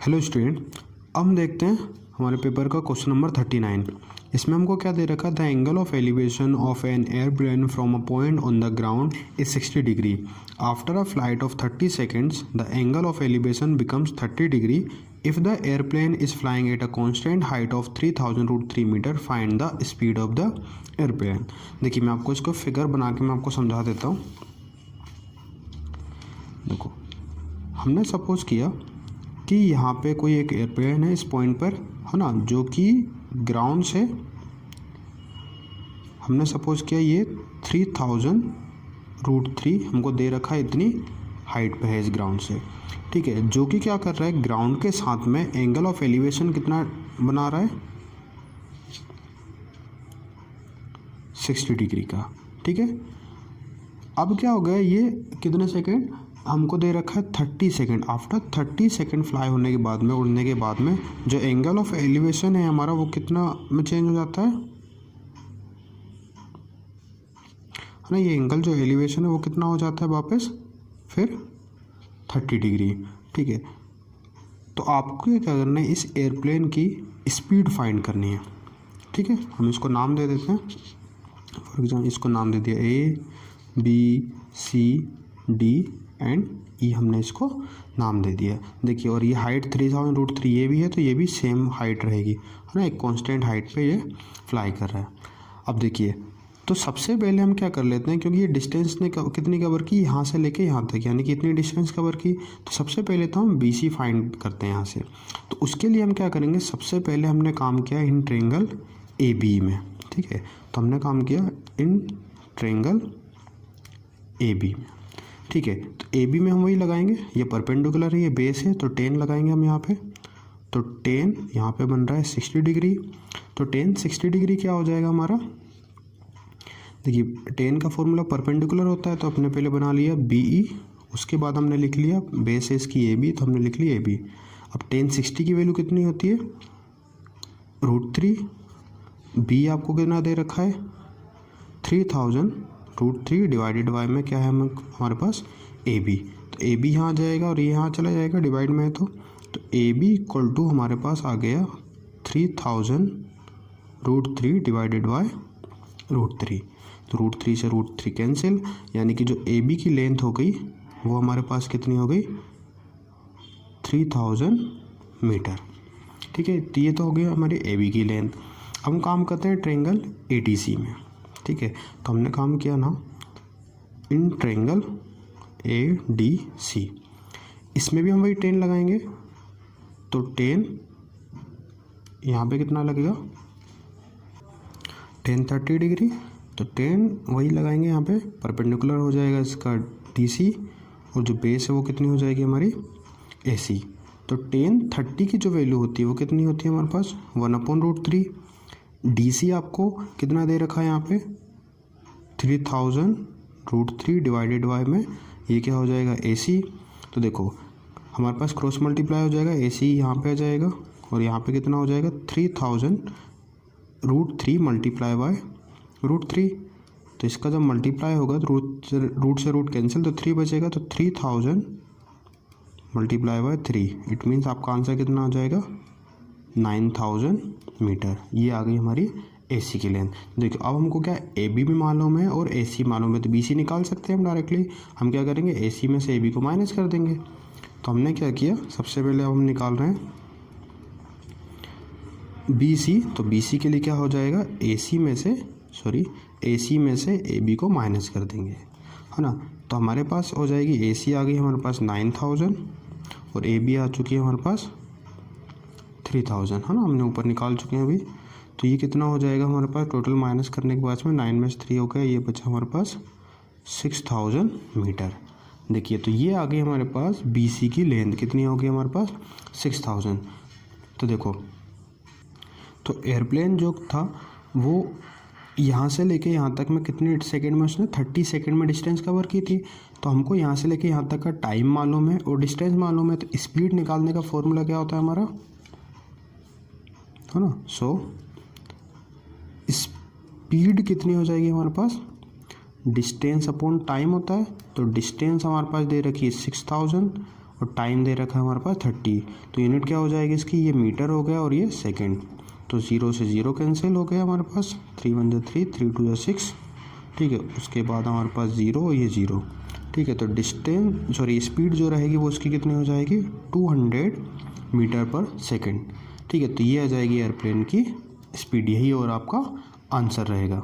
Hello student, अब हम देखते हैं हमारे पेपर का क्वेश्चन नंबर 39। इसमें हमको क्या दे रखा, the angle of elevation of an airplane from a point on the ground is 60 degree. After a flight of 30 seconds the angle of elevation becomes 30 degree if the airplane is flying at a constant height of 3000√3 metre. Find the speed of the airplane. देखिए, मैं आपको इसको figure बना के मैं आपको समझा देता हूँ। देखो, हमने सपोज किया कि यहाँ पे कोई एक एयरप्लेन है इस पॉइंट पर, है ना, जो कि ग्राउंड से हमने सपोज किया ये 3000√3 हमको दे रखा है, इतनी हाइट पे है इस ग्राउंड से। ठीक है, जो कि क्या कर रहा है, ग्राउंड के साथ में एंगल ऑफ एलिवेशन कितना बना रहा है, 60 डिग्री का। ठीक है, अब क्या हो गया, ये कितने सेकेंड हमको दे रखा है, 30 सेकेंड। आफ्टर 30 सेकेंड फ्लाई होने के बाद में, उड़ने के बाद में, जो एंगल ऑफ एलिवेशन है हमारा वो कितना में चेंज हो जाता है ना। ये एंगल जो एलिवेशन है वो कितना हो जाता है वापस फिर 30 डिग्री। ठीक है, तो आपको क्या करना है, इस एयरप्लेन की स्पीड फाइंड करनी है। ठीक है, हम इसको नाम दे देते हैं। फॉर एग्जाम्पल इसको नाम दे दिया ABCD एंड ई, हमने इसको नाम दे दिया। देखिए, और ये हाइट 3000√3 ये भी है, तो ये भी सेम हाइट रहेगी, है ना, एक कांस्टेंट हाइट पे ये फ्लाई कर रहा है। अब देखिए, तो सबसे पहले हम क्या कर लेते हैं, क्योंकि ये डिस्टेंस ने कितनी कवर की, यहाँ से लेके यहाँ तक, यानी कि इतनी डिस्टेंस कवर की, तो सबसे पहले तो हम BC फाइंड करते हैं यहाँ से। तो उसके लिए हम क्या करेंगे, सबसे पहले हमने काम किया इन ट्रायंगल AB में। ठीक है, तो हमने काम किया इन ट्रायंगल AB में। ठीक है, तो AB में हम वही लगाएंगे, ये परपेंडिकुलर है, ये बेस है, तो 10 लगाएंगे हम यहाँ पे। तो 10 यहाँ पे बन रहा है 60 डिग्री। तो 10 60 डिग्री क्या हो जाएगा हमारा, देखिए 10 का फॉर्मूला परपेंडिकुलर होता है, तो अपने पहले बना लिया BE, उसके बाद हमने लिख लिया बेस है इसकी AB, तो हमने लिख लिया AB। अब 10 60 की वैल्यू कितनी होती है, √3। B आपको कितना दे रखा है, 3000√3 डिवाइडेड बाय में क्या है हमारे पास AB। तो AB यहाँ जाएगा और ये यहाँ चला जाएगा, डिवाइड में है तो AB इक्वल टू हमारे पास आ गया 3000√3 डिवाइडेड बाय √3। तो √3 से √3 कैंसिल, यानी कि जो AB की लेंथ हो गई वो हमारे पास कितनी हो गई, 3000 मीटर। ठीक है, तो ये तो हो गई हमारी AB की लेंथ। अब हम काम करते हैं ट्रायंगल ADC में। ठीक है, तो हमने काम किया ना इन ट्रायंगल ADC, इसमें भी हम वही 10 लगाएंगे। तो 10 यहाँ पे कितना लगेगा, 10 30 डिग्री, तो 10 वही लगाएंगे यहाँ पे, परपेंडिकुलर हो जाएगा इसका DC, और जो बेस है वो कितनी हो जाएगी हमारी AC। तो 10 30 की जो वैल्यू होती है वो कितनी होती है हमारे पास, 1/√3। DC आपको कितना दे रखा है यहाँ पे, 3000√3 डिवाइडेड बाय में ये क्या हो जाएगा AC। तो देखो हमारे पास क्रॉस मल्टीप्लाई हो जाएगा, AC यहाँ पे आ जाएगा और यहाँ पे कितना हो जाएगा, 3000√3 मल्टीप्लाई बाय √3। तो इसका जब मल्टीप्लाई होगा तो रूट से रूट कैंसिल, तो 3 बचेगा, तो 3000 मल्टीप्लाई बाय 3, इट मीन्स आपका आंसर कितना हो जाएगा, 9000 मीटर। ये आ गई हमारी AC की लेंथ। देखो, अब हमको क्या AB भी मालूम है और AC मालूम है, तो BC निकाल सकते हैं हम डायरेक्टली। हम क्या करेंगे, AC में से AB को माइनस कर देंगे। तो हमने क्या किया, सबसे पहले अब हम निकाल रहे हैं BC। तो BC के लिए क्या हो जाएगा, AC में से AB को माइनस कर देंगे, है ना। तो हमारे पास हो जाएगी, AC आ गई हमारे पास 9000 और AB आ चुकी है हमारे पास 3000, है ना, हमने ऊपर निकाल चुके हैं अभी। तो ये कितना हो जाएगा हमारे पास, टोटल माइनस करने के बाद में 9 में से 3 हो गया, ये बचा हमारे पास 6000 मीटर। देखिए, तो ये आ गई हमारे पास BC की लेंथ, कितनी हो गई हमारे पास 6000। तो देखो, तो एयरप्लेन जो था वो यहाँ से लेके यहाँ तक में कितने सेकंड में, उसने 30 सेकंड में डिस्टेंस कवर की थी। तो हमको यहाँ से लेके यहाँ तक का टाइम मालूम है और डिस्टेंस मालूम है, तो स्पीड निकालने का फॉर्मूला क्या होता है हमारा, है ना। सो स्पीड कितनी हो जाएगी हमारे पास, डिस्टेंस अपॉन टाइम होता है। तो डिस्टेंस हमारे पास दे रखी है 6000 और टाइम दे रखा है हमारे पास 30। तो यूनिट क्या हो जाएगी इसकी, ये मीटर हो गया और ये सेकेंड। तो 0 से 0 कैंसिल हो गया हमारे पास, 3 1 3, 3 2 6, ठीक है। उसके बाद हमारे पास 0, ये 0, ठीक है। तो डिस्टेंस सॉरी स्पीड जो रहेगी वो उसकी कितनी हो जाएगी, 200 मीटर पर सेकेंड, ठीक है। तो ये आ जाएगी एयरप्लेन की स्पीड, यही और आपका आंसर रहेगा।